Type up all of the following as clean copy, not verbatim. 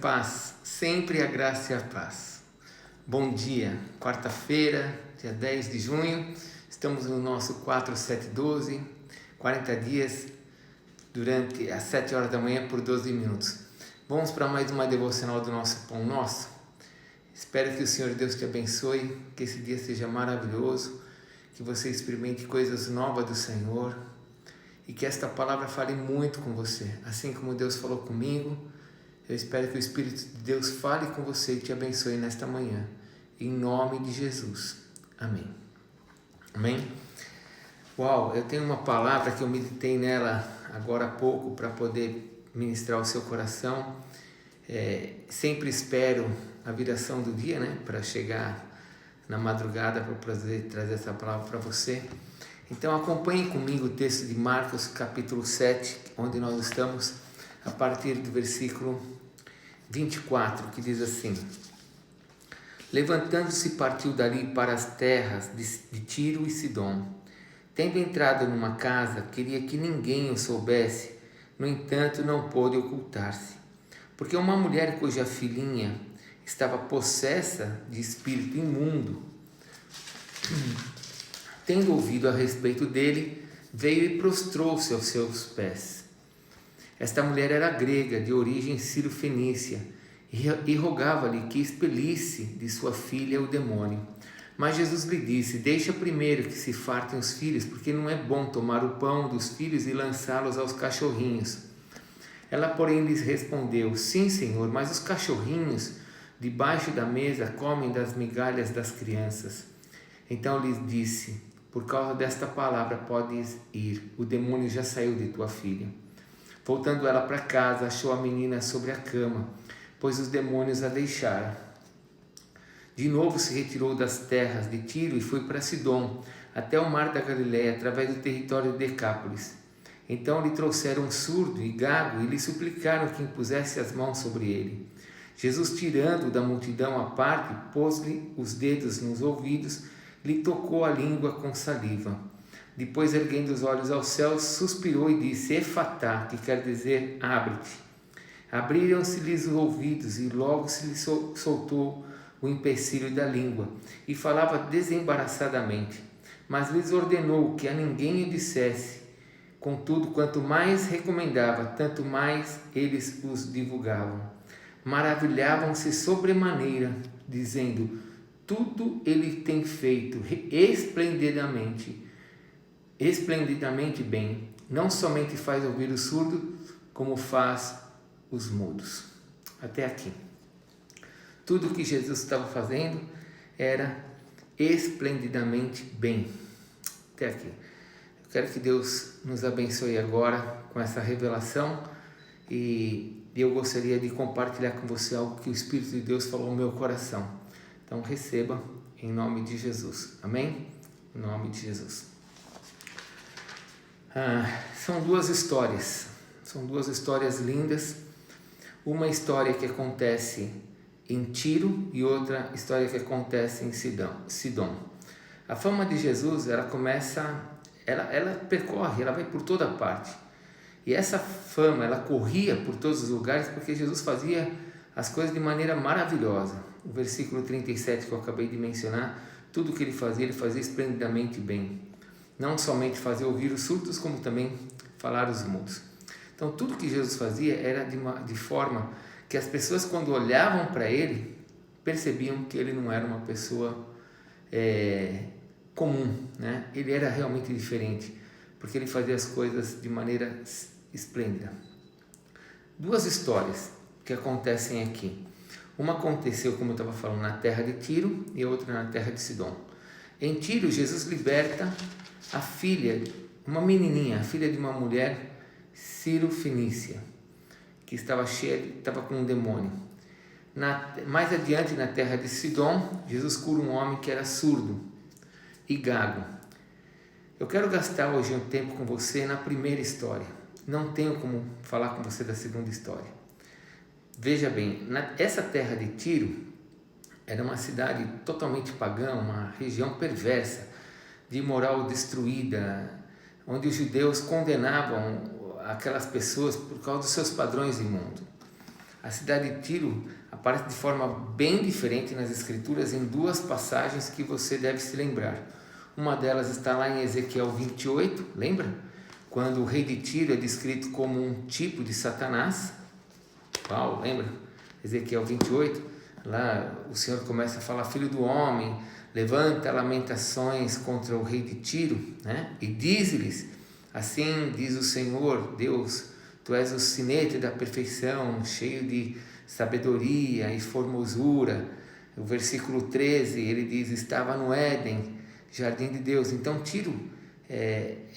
paz, sempre a graça e a paz. Bom dia, quarta-feira, dia 10 de junho, estamos no nosso 4712, 40 dias durante as 7 horas da manhã por 12 minutos. Vamos para mais uma devocional do nosso Pão Nosso. Espero que o Senhor Deus te abençoe, que esse dia seja maravilhoso, que você experimente coisas novas do Senhor e que esta palavra fale muito com você, assim como Deus falou comigo. Eu espero que o Espírito de Deus fale com você e te abençoe nesta manhã. Em nome de Jesus. Amém. Amém? Uau, eu tenho uma palavra que eu meditei nela agora há pouco para poder ministrar ao seu coração. Sempre espero a viração do dia, né? Para chegar na madrugada para poder trazer essa palavra para você. Então acompanhe comigo o texto de Marcos capítulo 7, onde nós estamos a partir do versículo 24, que diz assim: Levantando-se, partiu dali para as terras de Tiro e Sidom. Tendo entrado numa casa, queria que ninguém o soubesse, no entanto não pôde ocultar-se, porque uma mulher cuja filhinha estava possessa de espírito imundo, tendo ouvido a respeito dele, veio e prostrou-se aos seus pés. Esta mulher era grega, de origem sírio-fenícia, e rogava-lhe que expelisse de sua filha o demônio. Mas Jesus lhe disse: Deixa primeiro que se fartem os filhos, porque não é bom tomar o pão dos filhos e lançá-los aos cachorrinhos. Ela, porém, lhes respondeu: Sim, Senhor, mas os cachorrinhos debaixo da mesa comem das migalhas das crianças. Então lhes disse: Por causa desta palavra podes ir, o demônio já saiu de tua filha. Voltando ela para casa, achou a menina sobre a cama, pois os demônios a deixaram. De novo se retirou das terras de Tiro e foi para Sidom, até o mar da Galileia, através do território de Decápolis. Então lhe trouxeram um surdo e gago e lhe suplicaram que impusesse as mãos sobre ele. Jesus, tirando-o da multidão à parte, pôs-lhe os dedos nos ouvidos, lhe tocou a língua com saliva. Depois, erguendo os olhos ao céu, suspirou e disse: Efatá, que quer dizer abre-te. Abriram-se-lhes os ouvidos e logo se lhe soltou o empecilho da língua e falava desembaraçadamente. Mas lhes ordenou que a ninguém o dissesse. Contudo, quanto mais recomendava, tanto mais eles os divulgavam. Maravilhavam-se sobremaneira, dizendo: Tudo ele tem feito esplendidamente bem. Não somente faz ouvir o surdo, como faz os mudos. Até aqui. Tudo que Jesus estava fazendo era esplendidamente bem. Até aqui. Eu quero que Deus nos abençoe agora com essa revelação e eu gostaria de compartilhar com você algo que o Espírito de Deus falou no meu coração. Então receba em nome de Jesus. Amém? Em nome de Jesus. São duas histórias lindas. Uma história que acontece em Tiro e outra história que acontece em Sidom. A fama de Jesus, ela percorre, ela vai por toda parte. E essa fama, ela corria por todos os lugares porque Jesus fazia as coisas de maneira maravilhosa. O versículo 37 que eu acabei de mencionar, tudo que ele fazia esplendidamente bem. Não somente fazer ouvir os surdos, como também falar os mudos. Então, tudo que Jesus fazia era de forma que as pessoas, quando olhavam para ele, percebiam que ele não era uma pessoa comum, né? Ele era realmente diferente, porque ele fazia as coisas de maneira esplêndida. Duas histórias que acontecem aqui. Uma aconteceu, como eu estava falando, na terra de Tiro e outra na terra de Sidom. Em Tiro, Jesus liberta a filha, uma menininha, a filha de uma mulher sírio-fenícia, que estava com um demônio. Mais adiante, na terra de Sidom, Jesus cura um homem que era surdo e gago. Eu quero gastar hoje um tempo com você na primeira história. Não tenho como falar com você da segunda história. Veja bem, essa terra de Tiro era uma cidade totalmente pagã, uma região perversa, de moral destruída, onde os judeus condenavam aquelas pessoas por causa dos seus padrões imundos. A cidade de Tiro aparece de forma bem diferente nas Escrituras em duas passagens que você deve se lembrar. Uma delas está lá em Ezequiel 28, lembra? Quando o rei de Tiro é descrito como um tipo de Satanás. Uau, lembra? Ezequiel 28, lá o Senhor começa a falar: filho do homem, levanta lamentações contra o rei de Tiro, né? E diz-lhes: assim diz o Senhor Deus, tu és o sinete da perfeição, cheio de sabedoria e formosura. O versículo 13, ele diz: estava no Éden, jardim de Deus. Então Tiro,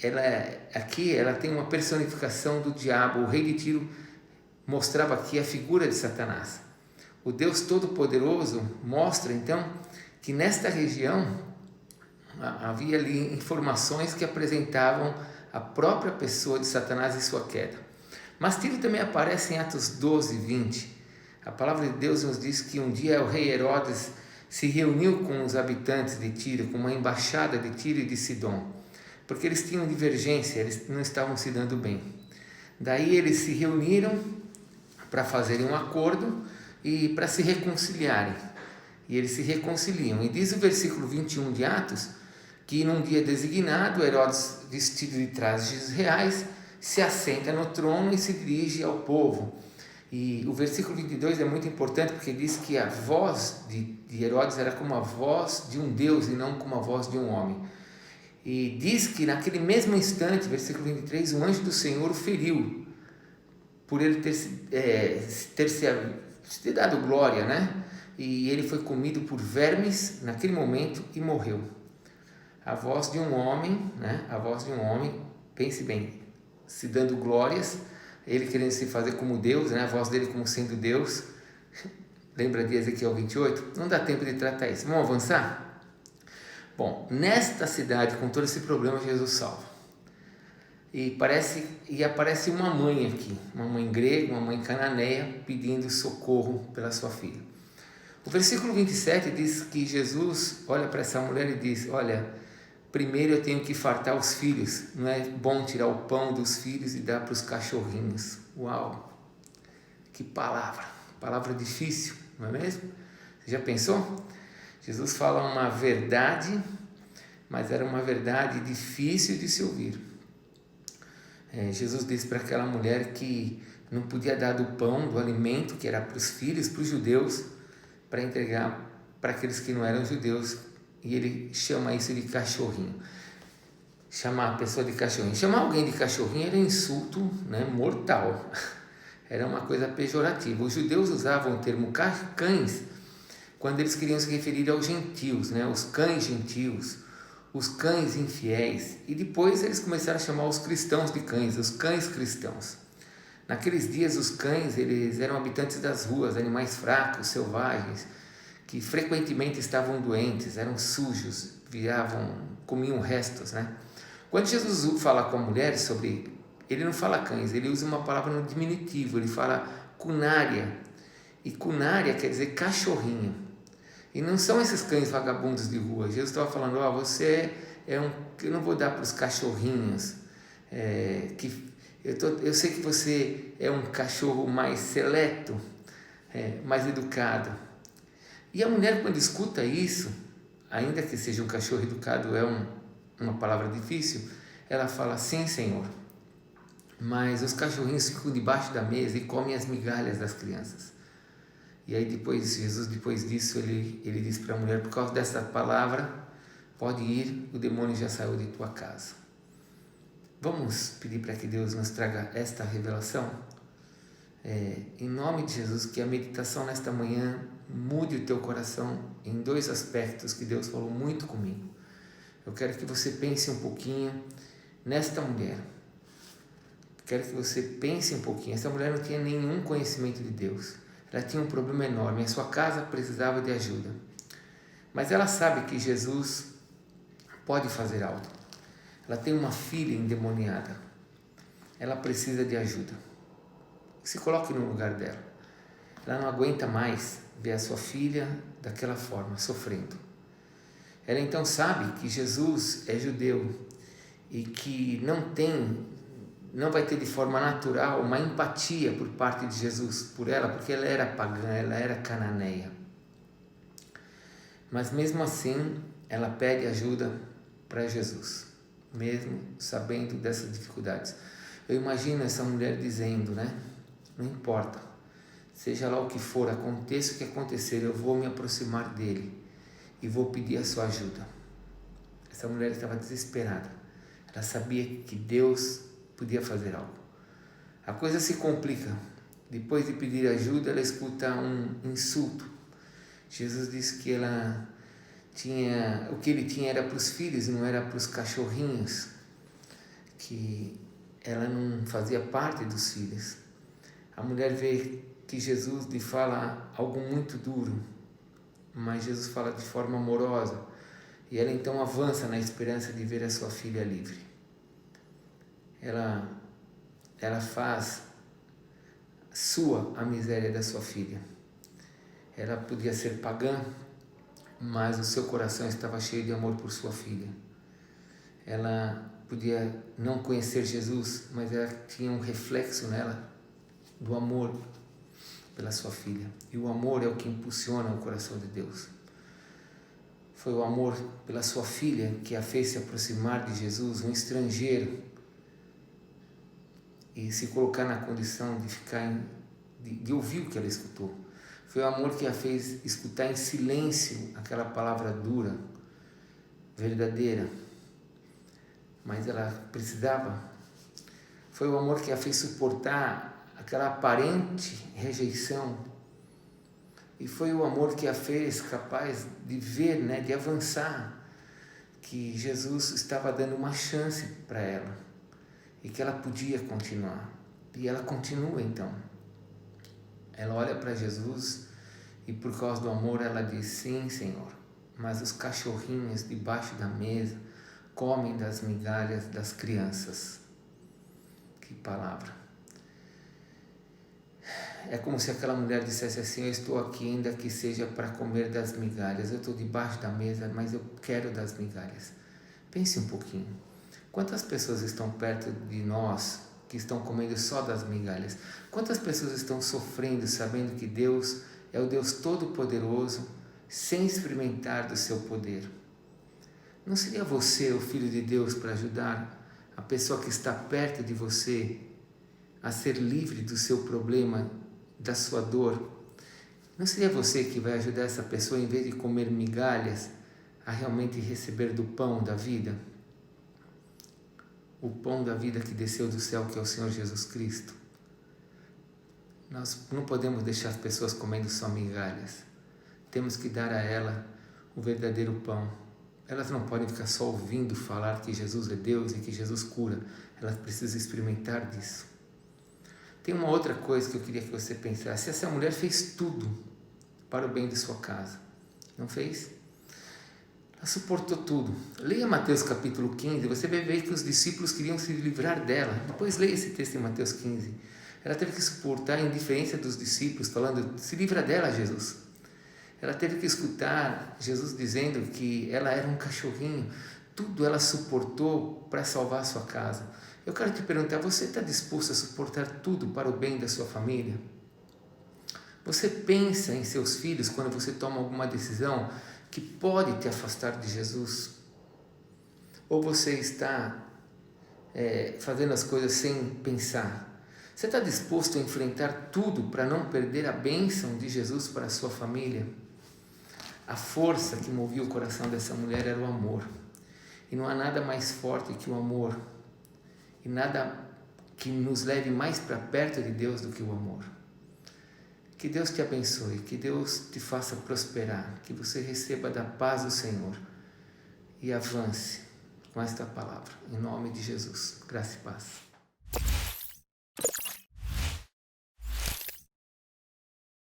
ela tem uma personificação do diabo. O rei de Tiro mostrava aqui a figura de Satanás. O Deus Todo-Poderoso mostra então que nesta região havia ali informações que apresentavam a própria pessoa de Satanás e sua queda. Mas Tiro também aparece em Atos 12, 20. A palavra de Deus nos diz que um dia o rei Herodes se reuniu com os habitantes de Tiro, com uma embaixada de Tiro e de Sidom, porque eles tinham divergência, eles não estavam se dando bem. Daí eles se reuniram para fazerem um acordo e para se reconciliarem. E eles se reconciliam. E diz o versículo 21 de Atos que num dia designado, Herodes, vestido de trajes reais, se assenta no trono e se dirige ao povo. E o versículo 22 é muito importante porque diz que a voz de Herodes era como a voz de um Deus e não como a voz de um homem. E diz que naquele mesmo instante, versículo 23, o anjo do Senhor o feriu, por ele ter dado glória, né? E ele foi comido por vermes naquele momento e morreu. A voz de um homem, né? A voz de um homem, pense bem, se dando glórias, ele querendo se fazer como Deus, né? A voz dele como sendo Deus. Lembra de Ezequiel 28? Não dá tempo de tratar isso. Vamos avançar? Bom, nesta cidade, com todo esse problema, Jesus salva. E aparece uma mãe aqui, uma mãe grega, uma mãe cananeia, pedindo socorro pela sua filha. O versículo 27 diz que Jesus olha para essa mulher e diz: olha, primeiro eu tenho que fartar os filhos, não é bom tirar o pão dos filhos e dar para os cachorrinhos. Uau, que palavra difícil, não é mesmo? Você já pensou? Jesus fala uma verdade, mas era uma verdade difícil de se ouvir. Jesus disse para aquela mulher que não podia dar do pão, do alimento que era para os filhos, para os judeus, para entregar para aqueles que não eram judeus. E ele chama isso de cachorrinho. Chamar a pessoa de cachorrinho. Chamar alguém de cachorrinho era um insulto, né, mortal. Era uma coisa pejorativa. Os judeus usavam o termo cães quando eles queriam se referir aos gentios, né, os cães gentios, os cães infiéis. E depois eles começaram a chamar os cristãos de cães, os cães cristãos. Naqueles dias os cães, eles eram habitantes das ruas, animais fracos, selvagens, que frequentemente estavam doentes, eram sujos, comiam restos, né? Quando Jesus fala com a mulher sobre, ele não fala cães, ele usa uma palavra no diminutivo, ele fala cunária, e cunária quer dizer cachorrinho. E não são esses cães vagabundos de rua. Jesus estava falando: você eu não vou dar para os cachorrinhos, eu sei que você é um cachorro mais seleto, mais educado. E a mulher, quando escuta isso, ainda que seja um cachorro educado, uma palavra difícil, ela fala: sim, Senhor, mas os cachorrinhos ficam debaixo da mesa e comem as migalhas das crianças. E aí Jesus, depois disso, ele diz para a mulher: por causa dessa palavra, pode ir, o demônio já saiu de tua casa. Vamos pedir para que Deus nos traga esta revelação? Em nome de Jesus, que a meditação nesta manhã mude o teu coração em dois aspectos que Deus falou muito comigo. Eu quero que você pense um pouquinho nesta mulher. Quero que você pense um pouquinho. Essa mulher não tinha nenhum conhecimento de Deus. Ela tinha um problema enorme. A sua casa precisava de ajuda. Mas ela sabe que Jesus pode fazer algo. Ela tem uma filha endemoniada. Ela precisa de ajuda. Se coloque no lugar dela. Ela não aguenta mais ver a sua filha daquela forma, sofrendo. Ela então sabe que Jesus é judeu e que não tem não vai ter de forma natural uma empatia por parte de Jesus por ela, porque ela era pagã, ela era cananeia. Mas mesmo assim, ela pede ajuda para Jesus, mesmo sabendo dessas dificuldades. Eu imagino essa mulher dizendo, né? Não importa, seja lá o que for, aconteça o que acontecer, eu vou me aproximar dele e vou pedir a sua ajuda. Essa mulher estava desesperada. Ela sabia que Deus podia fazer algo. A coisa se complica. Depois de pedir ajuda, ela escuta um insulto. Jesus disse que ela tinha, o que ele tinha era para os filhos, não era para os cachorrinhos, que ela não fazia parte dos filhos. A mulher vê que Jesus lhe fala algo muito duro, mas Jesus fala de forma amorosa, e ela então avança na esperança de ver a sua filha livre. Ela faz sua a miséria da sua filha. Ela podia ser pagã, mas o seu coração estava cheio de amor por sua filha. Ela podia não conhecer Jesus, mas ela tinha um reflexo nela do amor pela sua filha. E o amor é o que impulsiona o coração de Deus. Foi o amor pela sua filha que a fez se aproximar de Jesus, um estrangeiro, e se colocar na condição de ficar de ouvir o que ela escutou. Foi o amor que a fez escutar em silêncio aquela palavra dura, verdadeira, mas ela precisava. Foi o amor que a fez suportar aquela aparente rejeição, e foi o amor que a fez capaz de ver, né, de avançar, que Jesus estava dando uma chance para ela e que ela podia continuar. E ela continua então. Ela olha para Jesus e por causa do amor ela diz: sim, Senhor, mas os cachorrinhos debaixo da mesa comem das migalhas das crianças. Que palavra! É como se aquela mulher dissesse assim: eu estou aqui ainda que seja para comer das migalhas, eu estou debaixo da mesa, mas eu quero das migalhas. Pense um pouquinho, quantas pessoas estão perto de nós que estão comendo só das migalhas? Quantas pessoas estão sofrendo sabendo que Deus é o Deus Todo-Poderoso, sem experimentar do seu poder? Não seria você o Filho de Deus para ajudar a pessoa que está perto de você a ser livre do seu problema, da sua dor? Não seria você que vai ajudar essa pessoa, em vez de comer migalhas, a realmente receber do pão da vida? O pão da vida que desceu do céu, que é o Senhor Jesus Cristo. Nós não podemos deixar as pessoas comendo só migalhas. Temos que dar a ela o verdadeiro pão. Elas não podem ficar só ouvindo falar que Jesus é Deus e que Jesus cura. Elas precisam experimentar disso. Tem uma outra coisa que eu queria que você pensasse. Essa mulher fez tudo para o bem de sua casa. Não fez? Ela suportou tudo. Leia Mateus capítulo 15, você vai ver que os discípulos queriam se livrar dela. Depois leia esse texto em Mateus 15. Ela teve que suportar a indiferença dos discípulos, falando: se livra dela, Jesus. Ela teve que escutar Jesus dizendo que ela era um cachorrinho. Tudo ela suportou para salvar a sua casa. Eu quero te perguntar, você está disposto a suportar tudo para o bem da sua família? Você pensa em seus filhos quando você toma alguma decisão que pode te afastar de Jesus? Ou você está fazendo as coisas sem pensar? Você está disposto a enfrentar tudo para não perder a bênção de Jesus para a sua família? A força que movia o coração dessa mulher era o amor. E não há nada mais forte que o amor. E nada que nos leve mais para perto de Deus do que o amor. Que Deus te abençoe, que Deus te faça prosperar, que você receba da paz do Senhor e avance com esta palavra. Em nome de Jesus. Graça e paz.